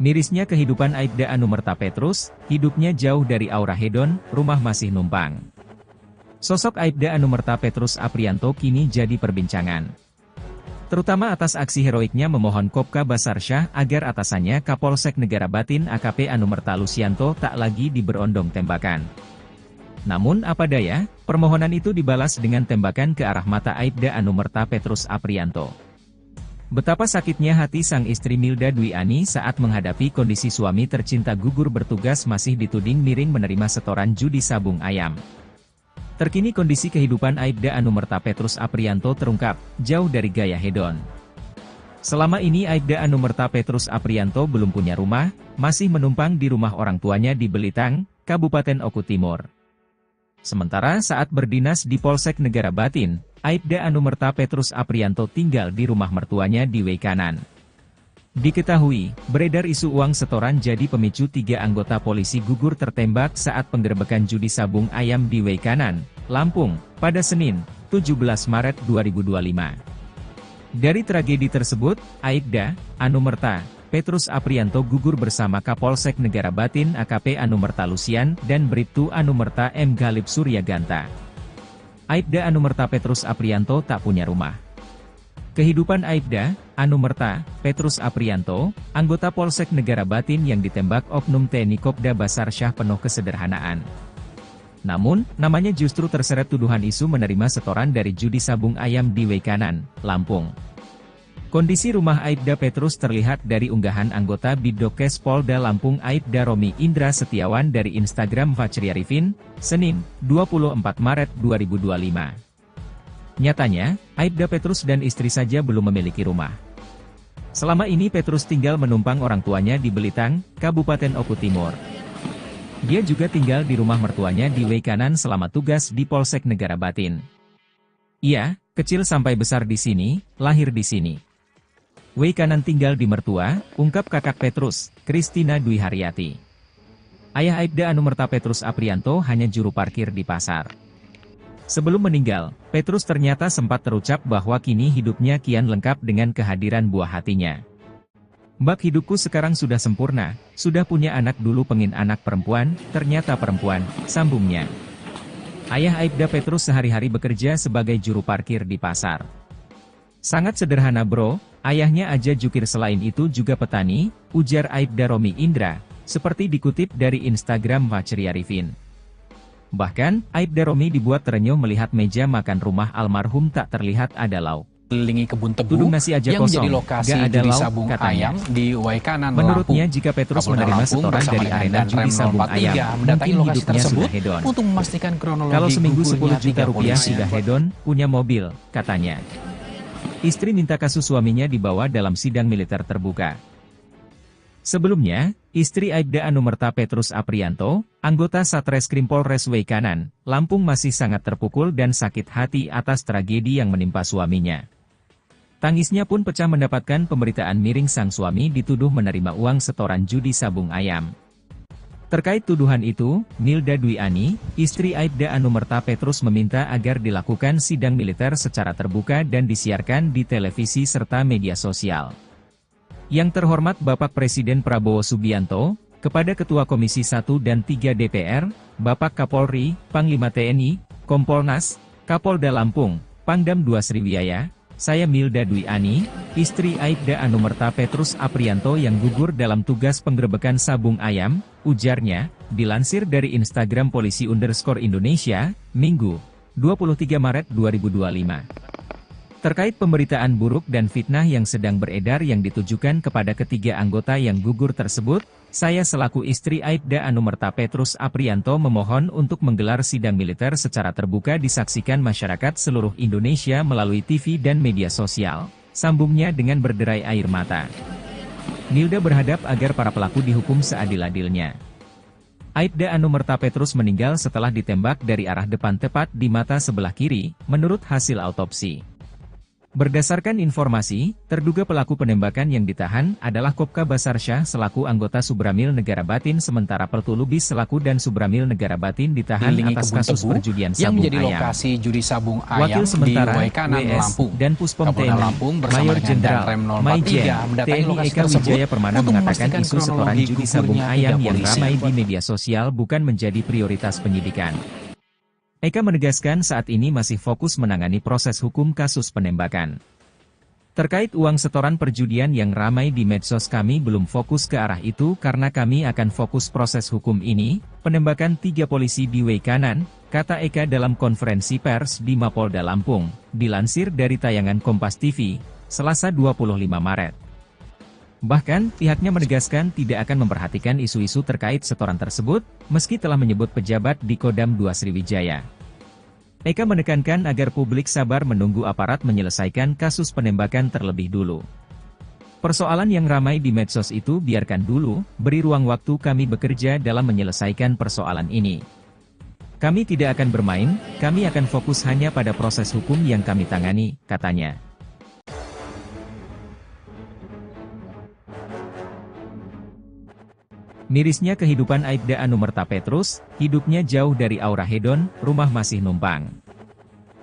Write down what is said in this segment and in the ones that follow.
Mirisnya kehidupan Aibda Anumerta Petrus, hidupnya jauh dari aura hedon, rumah masih numpang. Sosok Aibda Anumerta Petrus Aprianto kini jadi perbincangan. Terutama atas aksi heroiknya memohon Kopka Basarsyah agar atasannya Kapolsek Negara Batin AKP Anumerta Lusianto tak lagi diberondong tembakan. Namun apa daya, permohonan itu dibalas dengan tembakan ke arah mata Aibda Anumerta Petrus Aprianto. Betapa sakitnya hati sang istri Milda Dwi Ani saat menghadapi kondisi suami tercinta gugur bertugas masih dituding miring menerima setoran judi sabung ayam. Terkini kondisi kehidupan Aibda Anumerta Petrus Aprianto terungkap, jauh dari gaya hedon. Selama ini Aibda Anumerta Petrus Aprianto belum punya rumah, masih menumpang di rumah orang tuanya di Belitang, Kabupaten Oku Timur. Sementara saat berdinas di Polsek Negara Batin, Aibda Anumerta Petrus Aprianto tinggal di rumah mertuanya di Weikanan. Diketahui, beredar isu uang setoran jadi pemicu 3 anggota polisi gugur tertembak saat penggerebekan judi sabung ayam di Weikanan, Lampung, pada Senin, 17 Maret 2025. Dari tragedi tersebut, Aibda Anumerta Petrus Aprianto gugur bersama Kapolsek Negara Batin AKP Anumerta Lusian dan Bribtu Anumerta M. Galib Suryaganta. Aibda Anumerta Petrus Aprianto tak punya rumah. Kehidupan Aibda Anumerta Petrus Aprianto, anggota Polsek Negara Batin yang ditembak oknum TNI Kopda Basarsyah penuh kesederhanaan. Namun, namanya justru terseret tuduhan isu menerima setoran dari judi sabung ayam di Weikanan, Lampung. Kondisi rumah Aibda Petrus terlihat dari unggahan anggota Bidokes Polda Lampung Aibda Romi Indra Setiawan dari Instagram Fachri Arifin, Senin, 24 Maret 2025. Nyatanya, Aibda Petrus dan istri saja belum memiliki rumah. Selama ini Petrus tinggal menumpang orang tuanya di Belitang, Kabupaten Oku Timur. Dia juga tinggal di rumah mertuanya di Weikanan selama tugas di Polsek Negara Batin. Ia, kecil sampai besar di sini, lahir di sini. Weikanan tinggal di mertua, ungkap kakak Petrus, Kristina Dwi Haryati. Ayah Aibda Anumerta Petrus Aprianto hanya juru parkir di pasar. Sebelum meninggal, Petrus ternyata sempat terucap bahwa kini hidupnya kian lengkap dengan kehadiran buah hatinya. Bak hidupku sekarang sudah sempurna, sudah punya anak dulu pengen anak perempuan, ternyata perempuan, sambungnya. Ayah Aibda Petrus sehari-hari bekerja sebagai juru parkir di pasar. Sangat sederhana bro, ayahnya aja jukir selain itu juga petani, ujar Aibda Romi Indra, seperti dikutip dari Instagram Fachri Arifin. Bahkan, Aibda Romi dibuat terenyuh melihat meja makan rumah almarhum tak terlihat ada lauk. Kelilingi kebun tebu Tudung nasi aja yang kosong, menjadi lokasi gak ada judi lauk, sabung katanya. ayam di Weikanan, Menurutnya Lampung. jika Petrus Kapolda menerima Lampung setoran bersama dari dengan arena Danrem judi sabung 043 ayam, mendatangi mungkin lokasi hidupnya tersebut sudah hedon. untuk memastikan kronologi Kalau seminggu 10 gugurnya juta 3 rupiah polisi. sudah hedon, punya mobil, katanya. Istri minta kasus suaminya dibawa dalam sidang militer terbuka. Sebelumnya, istri Aibda Anumerta Petrus Aprianto, anggota Satreskrim Polres Weikanan, Lampung masih sangat terpukul dan sakit hati atas tragedi yang menimpa suaminya. Tangisnya pun pecah mendapatkan pemberitaan miring sang suami dituduh menerima uang setoran judi sabung ayam. Terkait tuduhan itu, Milda Dwi Ani, istri Aibda Anumerta Petrus meminta agar dilakukan sidang militer secara terbuka dan disiarkan di televisi serta media sosial. Yang terhormat Bapak Presiden Prabowo Subianto, kepada Ketua Komisi 1 dan 3 DPR, Bapak Kapolri, Panglima TNI, Kompolnas, Kapolda Lampung, Pangdam 2 Sriwijaya, saya Milda Dwi Ani, istri Aibda Anumerta Petrus Aprianto yang gugur dalam tugas penggerebekan sabung ayam, ujarnya, dilansir dari Instagram Polisi_Indonesia, Minggu, 23 Maret 2025. Terkait pemberitaan buruk dan fitnah yang sedang beredar yang ditujukan kepada ketiga anggota yang gugur tersebut, saya selaku istri Aibda Anumerta Petrus Aprianto memohon untuk menggelar sidang militer secara terbuka disaksikan masyarakat seluruh Indonesia melalui TV dan media sosial, sambungnya dengan berderai air mata. Milda berharap agar para pelaku dihukum seadil-adilnya. Aibda Anumerta Petrus meninggal setelah ditembak dari arah depan tepat di mata sebelah kiri, menurut hasil autopsi. Berdasarkan informasi, terduga pelaku penembakan yang ditahan adalah Kopka Basarsyah selaku anggota Subramil Negara Batin, sementara Peltu Lubis selaku dan Subramil Negara Batin ditahan atas kasus perjudian yang sabung menjadi ayam. lokasi judi sabung ayam Wakil sementara di Waikanan, WS Lampung. dan Puspom Kapolda TNI Lampung bersama Mayor dengan Jenderal Danrem 043 Maijen mendatangi TNI lokasi Eka tersebut Wijaya Permana untuk mengatakan memastikan isu setoran kronologi judi sabung gugurnya ayam tiga yang polisi. ramai di media sosial bukan menjadi prioritas penyidikan. Eka menegaskan saat ini masih fokus menangani proses hukum kasus penembakan. Terkait uang setoran perjudian yang ramai di medsos, kami belum fokus ke arah itu karena kami akan fokus proses hukum ini, penembakan 3 polisi di Waikanan, kata Eka dalam konferensi pers di Mapolda Lampung, dilansir dari tayangan Kompas TV, Selasa 25 Maret. Bahkan, pihaknya menegaskan tidak akan memperhatikan isu-isu terkait setoran tersebut, meski telah menyebut pejabat di Kodam 2 Sriwijaya. Eka menekankan agar publik sabar menunggu aparat menyelesaikan kasus penembakan terlebih dulu. Persoalan yang ramai di medsos itu biarkan dulu, beri ruang waktu kami bekerja dalam menyelesaikan persoalan ini. Kami tidak akan bermain, kami akan fokus hanya pada proses hukum yang kami tangani, katanya. Mirisnya kehidupan Aibda Anumerta Petrus, hidupnya jauh dari aura hedon, rumah masih numpang.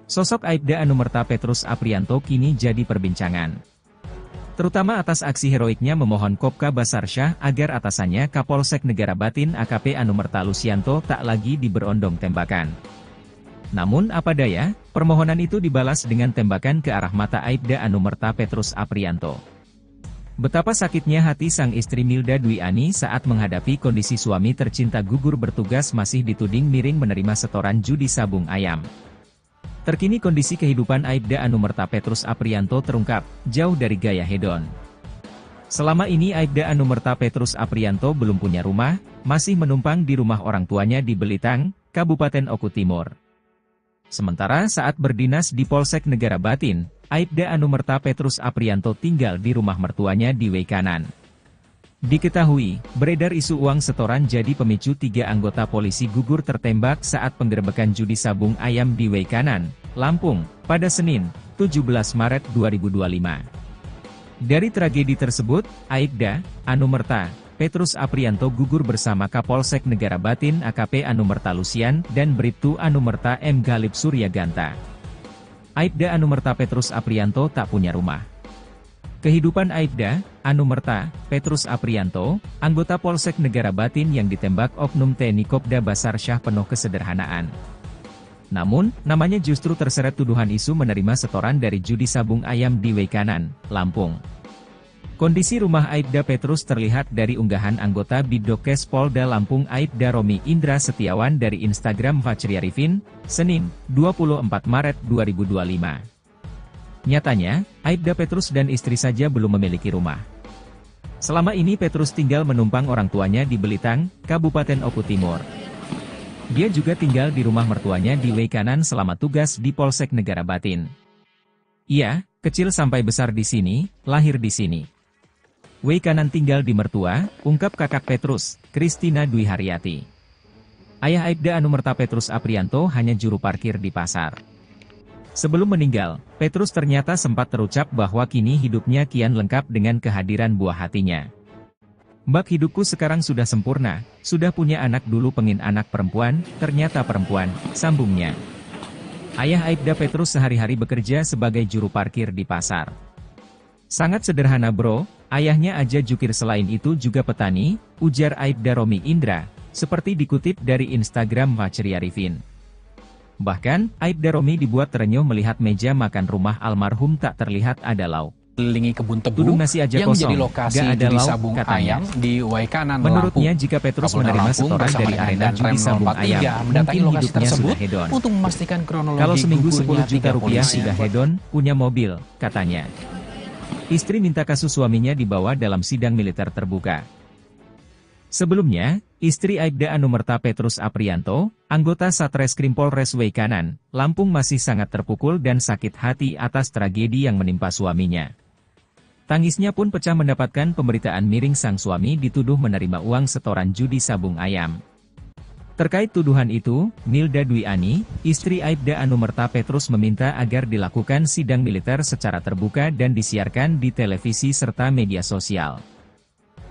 Sosok Aibda Anumerta Petrus Aprianto kini jadi perbincangan. Terutama atas aksi heroiknya memohon Kopka Basarsyah agar atasannya Kapolsek Negara Batin AKP Anumerta Lusianto tak lagi diberondong tembakan. Namun apa daya, permohonan itu dibalas dengan tembakan ke arah mata Aibda Anumerta Petrus Aprianto. Betapa sakitnya hati sang istri Milda Dwi Ani saat menghadapi kondisi suami tercinta gugur bertugas masih dituding miring menerima setoran judi sabung ayam. Terkini kondisi kehidupan Aibda Anumerta Petrus Aprianto terungkap, jauh dari gaya hedon. Selama ini Aibda Anumerta Petrus Aprianto belum punya rumah, masih menumpang di rumah orang tuanya di Belitang, Kabupaten Oku Timur. Sementara saat berdinas di Polsek Negara Batin, Aibda Anumerta Petrus Aprianto tinggal di rumah mertuanya di Waikanan. Diketahui, beredar isu uang setoran jadi pemicu 3 anggota polisi gugur tertembak saat penggerebekan judi sabung ayam di Waikanan, Lampung, pada Senin, 17 Maret 2025. Dari tragedi tersebut, Aibda Anumerta Petrus Aprianto gugur bersama Kapolsek Negara Batin AKP Anumerta Lusian dan Bribtu Anumerta M. Galib Suryaganta. Aibda Anumerta Petrus Aprianto tak punya rumah. Kehidupan Aibda Anumerta Petrus Aprianto, anggota Polsek Negara Batin yang ditembak oknum TNI Kopda Basarsyah penuh kesederhanaan. Namun, namanya justru terseret tuduhan isu menerima setoran dari judi sabung ayam di Waikanan, Lampung. Kondisi rumah Aibda Petrus terlihat dari unggahan anggota Bidokes Polda Lampung Aibda Romi Indra Setiawan dari Instagram Fachri Arifin, Senin, 24 Maret 2025. Nyatanya, Aibda Petrus dan istri saja belum memiliki rumah. Selama ini Petrus tinggal menumpang orang tuanya di Belitang, Kabupaten Oku Timur. Dia juga tinggal di rumah mertuanya di Waikanan selama tugas di Polsek Negara Batin. Ia, kecil sampai besar di sini, lahir di sini. Waikanan tinggal di mertua, ungkap kakak Petrus, Kristina Dwi Haryati. Ayah Aibda Anumerta Petrus Aprianto hanya juru parkir di pasar. Sebelum meninggal, Petrus ternyata sempat terucap bahwa kini hidupnya kian lengkap dengan kehadiran buah hatinya. Bak hidupku sekarang sudah sempurna, sudah punya anak dulu pengen anak perempuan, ternyata perempuan, sambungnya. Ayah Aibda Petrus sehari-hari bekerja sebagai juru parkir di pasar. Sangat sederhana bro, ayahnya aja jukir selain itu juga petani, ujar Aibda Romi Indra, seperti dikutip dari Instagram Fachri Arifin. Bahkan, Aibda Romi dibuat terenyuh melihat meja makan rumah almarhum tak terlihat ada lauk. Kelilingi kebun tebu Tudung nasi aja yang kosong, menjadi lokasi gak ada judi lauk, sabung katanya. ayam di Waikanan, Menurutnya Lampung. jika Petrus Kapolda menerima Lampung setoran bersama dari dengan arena Danrem judi sabung 043 ayam, mendatangi mungkin lokasi hidupnya tersebut sudah hedon. untuk memastikan kronologi Kalau seminggu 10 gugurnya juta 3 rupiah polisi. sudah hedon, punya mobil, katanya. Istri minta kasus suaminya dibawa dalam sidang militer terbuka. Sebelumnya, istri Aibda Anumerta Petrus Aprianto, anggota Satreskrim Polres Waikanan, Lampung masih sangat terpukul dan sakit hati atas tragedi yang menimpa suaminya. Tangisnya pun pecah mendapatkan pemberitaan miring sang suami dituduh menerima uang setoran judi sabung ayam. Terkait tuduhan itu, Milda Dwi Ani, istri Aibda Anumerta Petrus meminta agar dilakukan sidang militer secara terbuka dan disiarkan di televisi serta media sosial.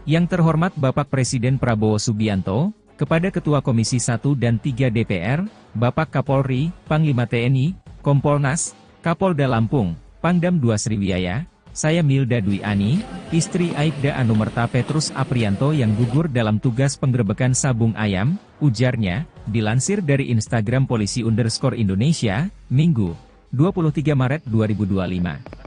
Yang terhormat Bapak Presiden Prabowo Subianto, kepada Ketua Komisi 1 dan 3 DPR, Bapak Kapolri, Panglima TNI, Kompolnas, Kapolda Lampung, Pangdam 2 Sriwijaya, saya Milda Dwi Ani, istri Aibda Anumerta Petrus Aprianto yang gugur dalam tugas penggerebekan sabung ayam, ujarnya, dilansir dari Instagram Polisi_Indonesia, Minggu, 23 Maret 2025.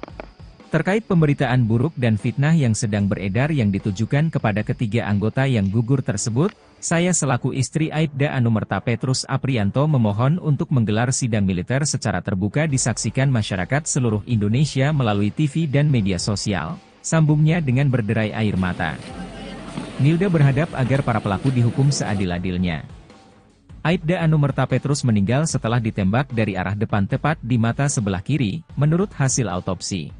Terkait pemberitaan buruk dan fitnah yang sedang beredar yang ditujukan kepada ketiga anggota yang gugur tersebut, saya selaku istri Aibda Anumerta Petrus Aprianto memohon untuk menggelar sidang militer secara terbuka disaksikan masyarakat seluruh Indonesia melalui TV dan media sosial, sambungnya dengan berderai air mata. Milda berharap agar para pelaku dihukum seadil-adilnya. Aibda Anumerta Petrus meninggal setelah ditembak dari arah depan tepat di mata sebelah kiri, menurut hasil autopsi.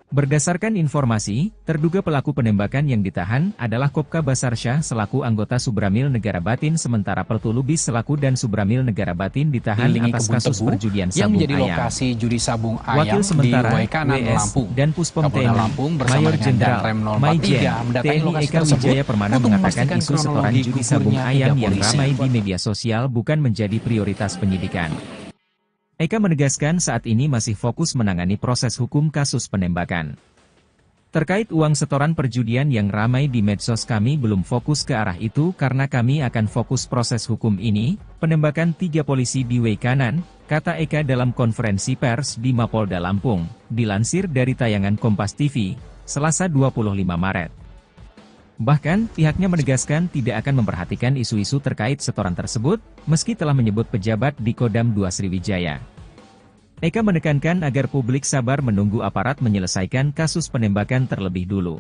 Berdasarkan informasi, terduga pelaku penembakan yang ditahan adalah Kopka Basarsyah selaku anggota Subramil Negara Batin sementara Pertu Lubis selaku dan Subramil Negara Batin ditahan atas kasus perjudian yang sabung menjadi ayam. lokasi judi sabung ayam Wakil sementara di Waikanan, WS Lampung. dan Puspom Kapolda TNI, Lampung bersama Mayor dengan Jenderal Danrem 043 Maijen mendatangi TNI lokasi Eka tersebut Wijaya Permana untuk mengatakan memastikan isu setoran kronologi judi sabung gugurnya ayam tiga yang polisi. ramai di media sosial bukan menjadi prioritas penyidikan. Eka menegaskan saat ini masih fokus menangani proses hukum kasus penembakan. Terkait uang setoran perjudian yang ramai di medsos kami belum fokus ke arah itu karena kami akan fokus proses hukum ini, penembakan 3 polisi di Waikanan, kata Eka dalam konferensi pers di Mapolda Lampung, dilansir dari tayangan Kompas TV, Selasa 25 Maret. Bahkan, pihaknya menegaskan tidak akan memperhatikan isu-isu terkait setoran tersebut, meski telah menyebut pejabat di Kodam 2 Sriwijaya. Eka menekankan agar publik sabar menunggu aparat menyelesaikan kasus penembakan terlebih dulu.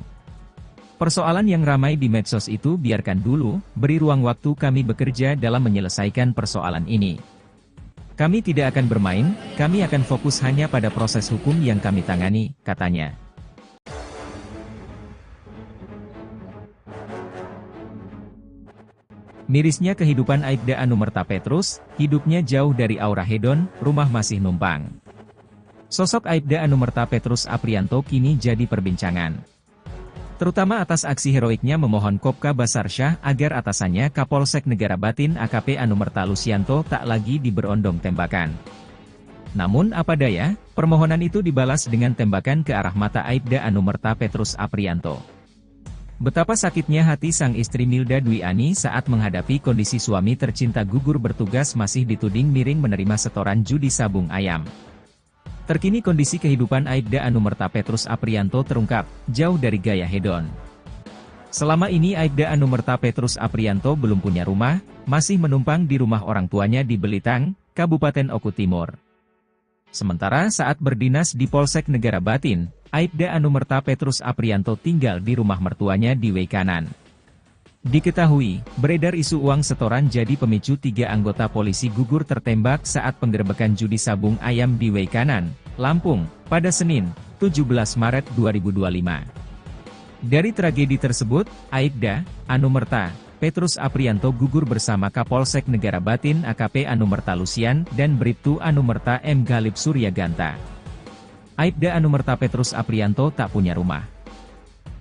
Persoalan yang ramai di medsos itu biarkan dulu, beri ruang waktu kami bekerja dalam menyelesaikan persoalan ini. Kami tidak akan bermain, kami akan fokus hanya pada proses hukum yang kami tangani, katanya. Mirisnya kehidupan Aibda Anumerta Petrus, hidupnya jauh dari aura hedon, rumah masih numpang. Sosok Aibda Anumerta Petrus Aprianto kini jadi perbincangan. Terutama atas aksi heroiknya memohon Kopka Basarsyah agar atasannya Kapolsek Negara Batin AKP Anumerta Lusianto tak lagi diberondong tembakan. Namun apa daya, permohonan itu dibalas dengan tembakan ke arah mata Aibda Anumerta Petrus Aprianto. Betapa sakitnya hati sang istri Milda Dwi Ani saat menghadapi kondisi suami tercinta gugur bertugas masih dituding miring menerima setoran judi sabung ayam. Terkini kondisi kehidupan Aibda Anumerta Petrus Aprianto terungkap, jauh dari gaya hedon. Selama ini Aibda Anumerta Petrus Aprianto belum punya rumah, masih menumpang di rumah orang tuanya di Belitang, Kabupaten Oku Timur. Sementara saat berdinas di Polsek Negara Batin, Aibda Anumerta Petrus Aprianto tinggal di rumah mertuanya di Waikanan. Diketahui, beredar isu uang setoran jadi pemicu 3 anggota polisi gugur tertembak saat penggerebekan judi sabung ayam di Waikanan, Lampung, pada Senin, 17 Maret 2025. Dari tragedi tersebut, Aibda Anumerta Petrus Aprianto gugur bersama Kapolsek Negara Batin AKP Anumerta Lusian dan Bribtu Anumerta M. Galib Suryaganta. Aibda Anumerta Petrus Aprianto tak punya rumah.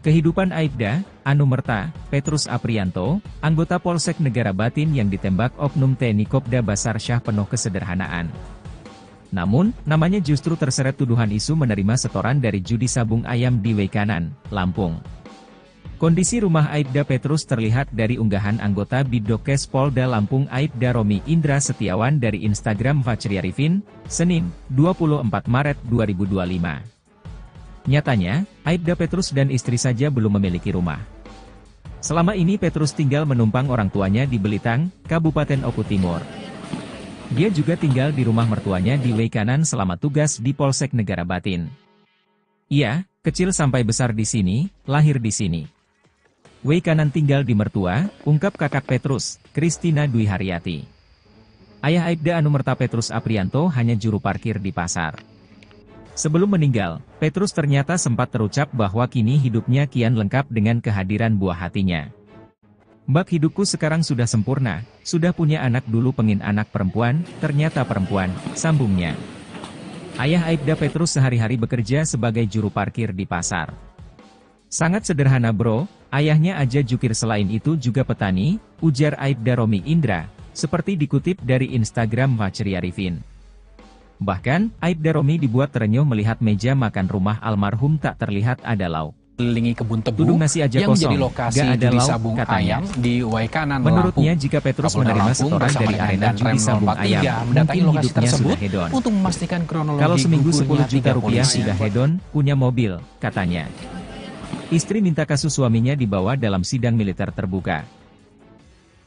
Kehidupan Aibda Anumerta Petrus Aprianto, anggota Polsek Negara Batin yang ditembak oknum TNI Kopda Basarsyah penuh kesederhanaan. Namun, namanya justru terseret tuduhan isu menerima setoran dari judi sabung ayam di Waikanan, Lampung. Kondisi rumah Aibda Petrus terlihat dari unggahan anggota Bidokes Polda Lampung Aibda Romi Indra Setiawan dari Instagram Fachri Arifin, Senin, 24 Maret 2025. Nyatanya, Aibda Petrus dan istri saja belum memiliki rumah. Selama ini Petrus tinggal menumpang orang tuanya di Belitang, Kabupaten Oku Timur. Dia juga tinggal di rumah mertuanya di Waikanan selama tugas di Polsek Negara Batin. Ia, kecil sampai besar di sini, lahir di sini. Waikanan tinggal di mertua, ungkap kakak Petrus, Kristina Dwi Haryati. Ayah Aibda Anumerta Petrus Aprianto hanya juru parkir di pasar. Sebelum meninggal, Petrus ternyata sempat terucap bahwa kini hidupnya kian lengkap dengan kehadiran buah hatinya. Mbak, hidupku sekarang sudah sempurna, sudah punya anak, dulu pengen anak perempuan, ternyata perempuan, sambungnya. Ayah Aibda Petrus sehari-hari bekerja sebagai juru parkir di pasar. Sangat sederhana bro, ayahnya aja jukir, selain itu juga petani, ujar Aibda Romi Indra, seperti dikutip dari Instagram Fachri Arifin. Bahkan, Aibda Romi dibuat terenyuh melihat meja makan rumah almarhum tak terlihat ada lauk. Kelilingi kebun tebu Tudung nasi aja yang kosong, menjadi lokasi gak ada judi lauk, sabung katanya. ayam di Waikanan, Menurutnya Lampung. jika Petrus Kapolda menerima Lampung setoran bersama dari dengan arena Danrem judi sabung 043 ayam, mendatangi mungkin lokasi hidupnya tersebut sudah hedon. untuk memastikan kronologi Kalau seminggu 10 gugurnya juta 3 rupiah polisi. sudah hedon, punya mobil, katanya. Istri minta kasus suaminya dibawa dalam sidang militer terbuka.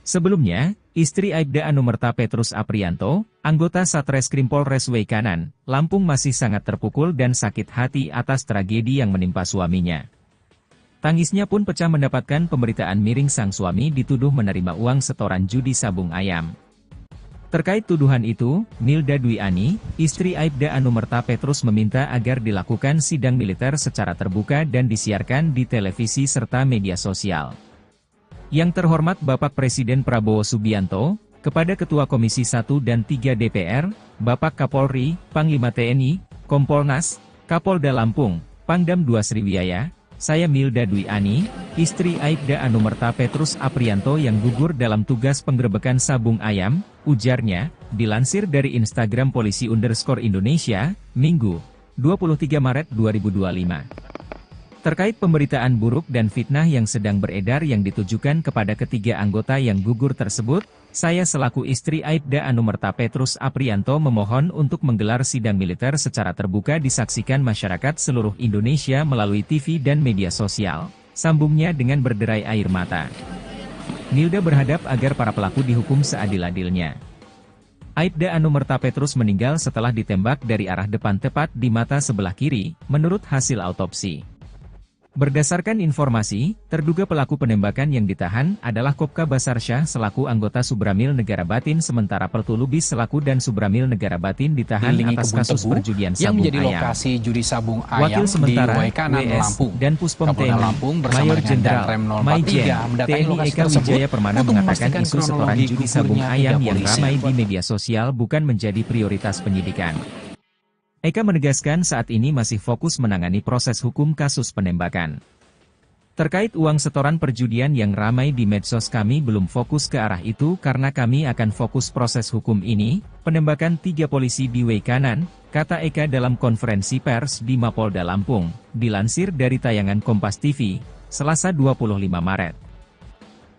Sebelumnya, istri Aibda Anumerta Petrus Aprianto, anggota Satreskrim Polres Waikanan, Lampung, masih sangat terpukul dan sakit hati atas tragedi yang menimpa suaminya. Tangisnya pun pecah mendapatkan pemberitaan miring sang suami dituduh menerima uang setoran judi sabung ayam. Terkait tuduhan itu, Milda Dwi Ani, istri Aibda Anumerta Petrus, meminta agar dilakukan sidang militer secara terbuka dan disiarkan di televisi serta media sosial. Yang terhormat Bapak Presiden Prabowo Subianto, kepada Ketua Komisi 1 dan 3 DPR, Bapak Kapolri, Panglima TNI, Kompolnas, Kapolda Lampung, Pangdam 2 Sriwijaya, saya Milda Dwi Ani, istri Aibda Anumerta Petrus Aprianto yang gugur dalam tugas penggerebekan sabung ayam, ujarnya, dilansir dari Instagram Polisi_Indonesia, Minggu, 23 Maret 2025. Terkait pemberitaan buruk dan fitnah yang sedang beredar yang ditujukan kepada ketiga anggota yang gugur tersebut, saya selaku istri Aibda Anumerta Petrus Aprianto memohon untuk menggelar sidang militer secara terbuka disaksikan masyarakat seluruh Indonesia melalui TV dan media sosial, sambungnya dengan berderai air mata. Milda berharap agar para pelaku dihukum seadil-adilnya. Aibda Anumerta Petrus meninggal setelah ditembak dari arah depan tepat di mata sebelah kiri, menurut hasil autopsi. Berdasarkan informasi, terduga pelaku penembakan yang ditahan adalah Kopka Basarsyah selaku anggota Subramil Negara Batin, sementara Peltu Lubis selaku dan Subramil Negara Batin ditahan atas kasus perjudian yang sabung menjadi ayam. lokasi judi sabung ayam Wakil sementara di Waikanan, WS Lampung. dan Puspom Kapolda TNI, Lampung bersama Mayor dengan Jenderal Danrem 043 Maijen mendatangi TNI lokasi Eka tersebut Wijaya Permana untuk mengatakan memastikan isu setoran kronologi judi sabung gugurnya ayam 3 yang polisi. ramai di media sosial bukan menjadi prioritas penyidikan. Eka menegaskan saat ini masih fokus menangani proses hukum kasus penembakan. Terkait uang setoran perjudian yang ramai di medsos, kami belum fokus ke arah itu karena kami akan fokus proses hukum ini, penembakan 3 polisi di Waikanan, kata Eka dalam konferensi pers di Mapolda Lampung, dilansir dari tayangan Kompas TV, Selasa 25 Maret.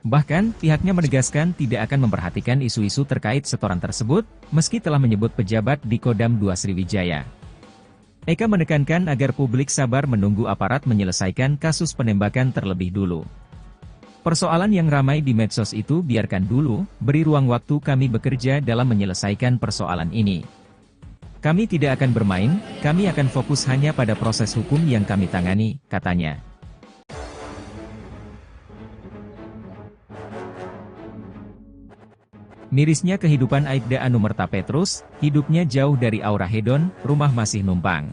Bahkan, pihaknya menegaskan tidak akan memperhatikan isu-isu terkait setoran tersebut, meski telah menyebut pejabat di Kodam 2 Sriwijaya. Eka menekankan agar publik sabar menunggu aparat menyelesaikan kasus penembakan terlebih dulu. Persoalan yang ramai di medsos itu biarkan dulu, beri ruang waktu kami bekerja dalam menyelesaikan persoalan ini. Kami tidak akan bermain, kami akan fokus hanya pada proses hukum yang kami tangani, katanya. Mirisnya kehidupan Aibda Anumerta Petrus, hidupnya jauh dari aura hedon, rumah masih numpang.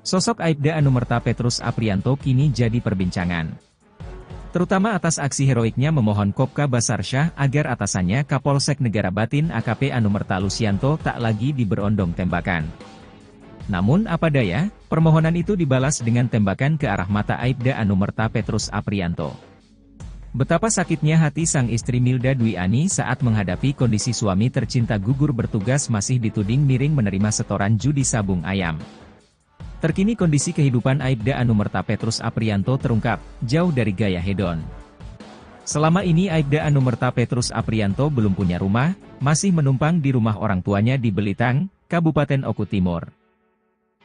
Sosok Aibda Anumerta Petrus Aprianto kini jadi perbincangan. Terutama atas aksi heroiknya memohon Kopka Basarsyah agar atasannya Kapolsek Negara Batin AKP Anumerta Lusianto tak lagi diberondong tembakan. Namun apa daya, permohonan itu dibalas dengan tembakan ke arah mata Aibda Anumerta Petrus Aprianto. Betapa sakitnya hati sang istri Milda Dwi Ani saat menghadapi kondisi suami tercinta gugur bertugas masih dituding miring menerima setoran judi sabung ayam. Terkini kondisi kehidupan Aibda Anumerta Petrus Aprianto terungkap, jauh dari gaya hedon. Selama ini Aibda Anumerta Petrus Aprianto belum punya rumah, masih menumpang di rumah orang tuanya di Belitang, Kabupaten Oku Timur.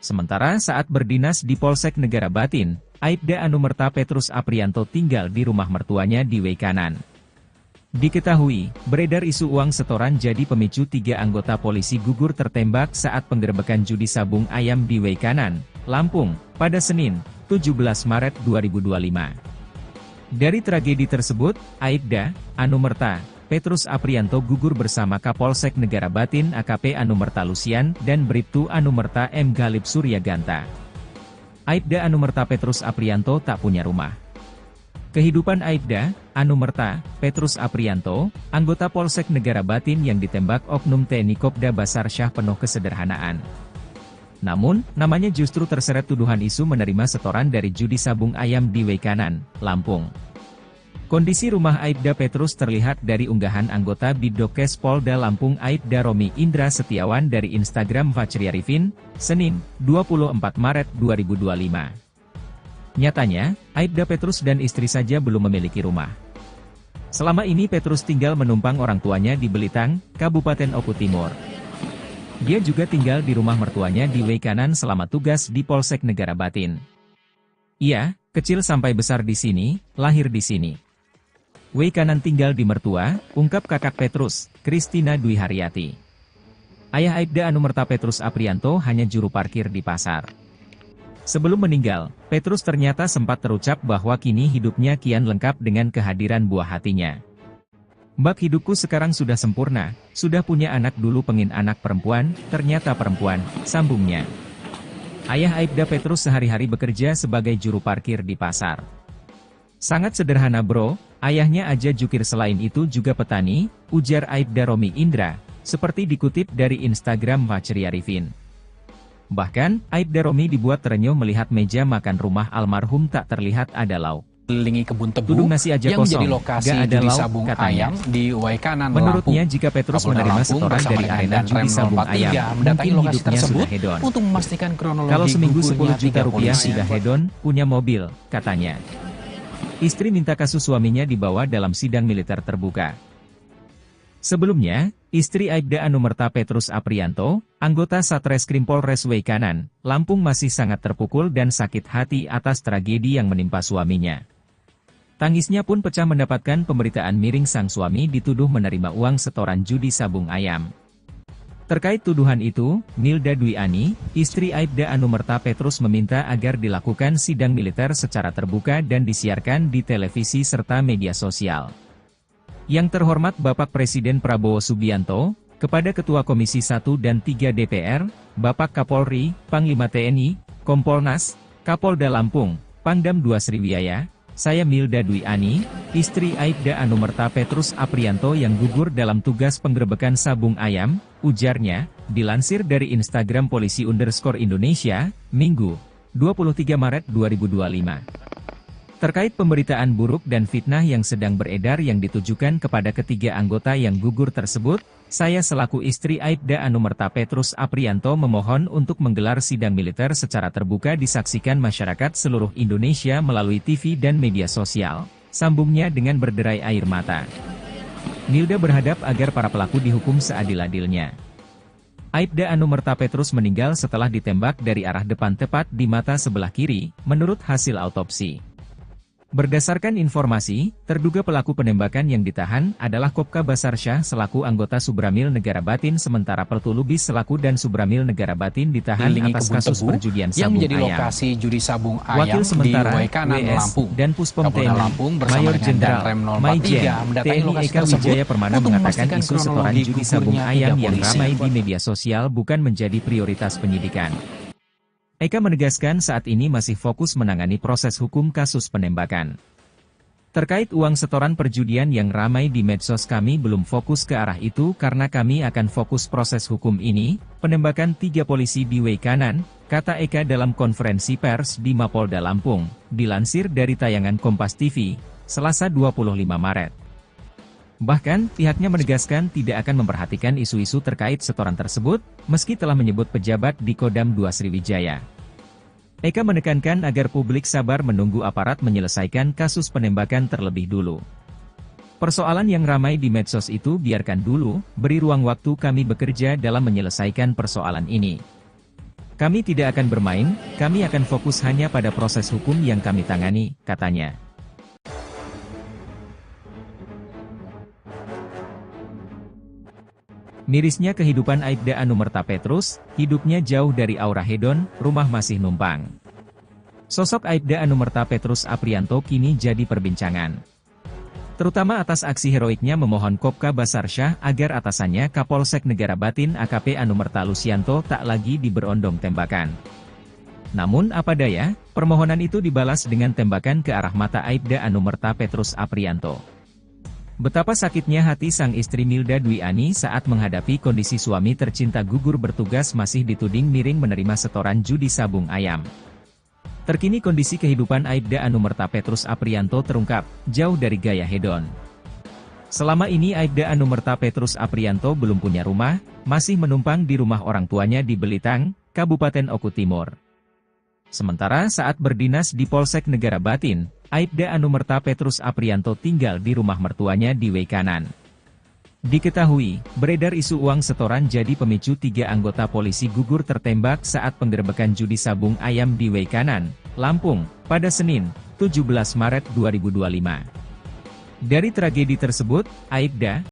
Sementara saat berdinas di Polsek Negara Batin, Aibda Anumerta Petrus Aprianto tinggal di rumah mertuanya di Waikanan. Diketahui, beredar isu uang setoran jadi pemicu 3 anggota polisi gugur tertembak saat penggerebekan judi sabung ayam di Waikanan, Lampung, pada Senin, 17 Maret 2025. Dari tragedi tersebut, Aibda Anumerta Petrus Aprianto gugur bersama Kapolsek Negara Batin AKP Anumerta Lusian dan Bribtu Anumerta M. Galib Suryaganta. Aibda Anumerta Petrus Aprianto tak punya rumah. Kehidupan Aibda Anumerta Petrus Aprianto, anggota Polsek Negara Batin yang ditembak oknum TNI Kopda Basar Syah penuh kesederhanaan. Namun, namanya justru terseret tuduhan isu menerima setoran dari judi sabung ayam di Waikanan, Lampung. Kondisi rumah Aibda Petrus terlihat dari unggahan anggota Bidokes Polda Lampung Aibda Romi Indra Setiawan dari Instagram Fachri Arifin, Senin, 24 Maret 2025. Nyatanya, Aibda Petrus dan istri saja belum memiliki rumah. Selama ini Petrus tinggal menumpang orang tuanya di Belitang, Kabupaten Oku Timur. Dia juga tinggal di rumah mertuanya di Waikanan selama tugas di Polsek Negara Batin. Ia, kecil sampai besar di sini, lahir di sini. Waikanan tinggal di mertua, ungkap kakak Petrus, Kristina Dwi Haryati. Ayah Aibda Anumerta Petrus Aprianto hanya juru parkir di pasar. Sebelum meninggal, Petrus ternyata sempat terucap bahwa kini hidupnya kian lengkap dengan kehadiran buah hatinya. Bak hidupku sekarang sudah sempurna, sudah punya anak dulu pengen anak perempuan, ternyata perempuan, sambungnya. Ayah Aibda Petrus sehari-hari bekerja sebagai juru parkir di pasar. Sangat sederhana bro, ayahnya aja jukir selain itu juga petani, ujar Aibda Romi Indra, seperti dikutip dari Instagram Fachri Arifin. Bahkan, Aibda Romi dibuat terenyuh melihat meja makan rumah almarhum tak terlihat ada lauk. Kelilingi kebun tebu Tudung nasi aja yang kosong, menjadi lokasi gak ada judi lauk, sabung katanya. ayam di Waikanan, Menurutnya Lampung. jika Petrus Kapolda menerima Lampung setoran bersama dari dengan arena Danrem judi sabung 043 ayam, mendatangi mungkin lokasi hidupnya tersebut sudah hedon. untuk memastikan kronologi Kalau seminggu 10 gugurnya juta 3 rupiah polisi. sudah hedon, punya mobil, katanya. Istri minta kasus suaminya dibawa dalam sidang militer terbuka. Sebelumnya, istri Aibda Anumerta Petrus Aprianto, anggota Satreskrim Polres Waikanan, Lampung masih sangat terpukul dan sakit hati atas tragedi yang menimpa suaminya. Tangisnya pun pecah mendapatkan pemberitaan miring sang suami dituduh menerima uang setoran judi sabung ayam. Terkait tuduhan itu, Milda Dwi Ani, istri Aibda Anumerta Petrus meminta agar dilakukan sidang militer secara terbuka dan disiarkan di televisi serta media sosial. Yang terhormat Bapak Presiden Prabowo Subianto, kepada Ketua Komisi 1 dan 3 DPR, Bapak Kapolri, Panglima TNI, Kompolnas, Kapolda Lampung, Pangdam 2 Sriwijaya, saya Milda Dwi Ani, istri Aibda Anumerta Petrus Aprianto yang gugur dalam tugas penggerebekan sabung ayam, ujarnya, dilansir dari Instagram Polisi_Indonesia, Minggu, 23 Maret 2025. Terkait pemberitaan buruk dan fitnah yang sedang beredar yang ditujukan kepada ketiga anggota yang gugur tersebut, saya selaku istri Aibda Anumerta Petrus Aprianto memohon untuk menggelar sidang militer secara terbuka disaksikan masyarakat seluruh Indonesia melalui TV dan media sosial, sambungnya dengan berderai air mata. Milda berharap agar para pelaku dihukum seadil-adilnya. Aibda Anumerta Petrus meninggal setelah ditembak dari arah depan tepat di mata sebelah kiri, menurut hasil autopsi. Berdasarkan informasi, terduga pelaku penembakan yang ditahan adalah Kopka Basar Syah selaku anggota Subramil Negara Batin sementara Peltu Lubis selaku dan Subramil Negara Batin ditahan atas kasus perjudian yang sabung menjadi ayam. lokasi judi sabung ayam Wakil sementara, di Waikanan, WS, Lampung. dan Puspom Kapolda TNI, Lampung bersama Mayor dengan Jenderal, Danrem 043 Maijen, mendatangi TNI lokasi Eka tersebut Wijaya Permana untuk mengatakan memastikan isu setoran kronologi judi sabung gugurnya ayam 3 yang polisi. ramai di media sosial bukan menjadi prioritas penyidikan. Eka menegaskan saat ini masih fokus menangani proses hukum kasus penembakan. Terkait uang setoran perjudian yang ramai di medsos kami belum fokus ke arah itu karena kami akan fokus proses hukum ini, penembakan 3 polisi di Waikanan, kata Eka dalam konferensi pers di Mapolda Lampung, dilansir dari tayangan Kompas TV, Selasa 25 Maret. Bahkan, pihaknya menegaskan tidak akan memperhatikan isu-isu terkait setoran tersebut, meski telah menyebut pejabat di Kodam 2 Sriwijaya. Eka menekankan agar publik sabar menunggu aparat menyelesaikan kasus penembakan terlebih dulu. Persoalan yang ramai di medsos itu biarkan dulu, beri ruang waktu kami bekerja dalam menyelesaikan persoalan ini. Kami tidak akan bermain, kami akan fokus hanya pada proses hukum yang kami tangani, katanya. Mirisnya kehidupan Aibda Anumerta Petrus, hidupnya jauh dari aura hedon, rumah masih numpang. Sosok Aibda Anumerta Petrus Aprianto kini jadi perbincangan. Terutama atas aksi heroiknya memohon Kopka Basar Syah agar atasannya Kapolsek Negara Batin AKP Anumerta Lusianto tak lagi diberondong tembakan. Namun apa daya, permohonan itu dibalas dengan tembakan ke arah mata Aibda Anumerta Petrus Aprianto. Betapa sakitnya hati sang istri Milda Dwi Ani saat menghadapi kondisi suami tercinta gugur bertugas masih dituding miring menerima setoran judi sabung ayam. Terkini kondisi kehidupan Aibda Anumerta Petrus Aprianto terungkap, jauh dari gaya hedon. Selama ini Aibda Anumerta Petrus Aprianto belum punya rumah, masih menumpang di rumah orang tuanya di Belitang, Kabupaten Oku Timur. Sementara saat berdinas di Polsek Negara Batin, Aibda Anumerta Petrus Aprianto tinggal di rumah mertuanya di Weikanan. Diketahui, beredar isu uang setoran jadi pemicu 3 anggota polisi gugur tertembak saat penggerebekan judi sabung ayam di Weikanan, Lampung, pada Senin, 17 Maret 2025. Dari tragedi tersebut, Aibda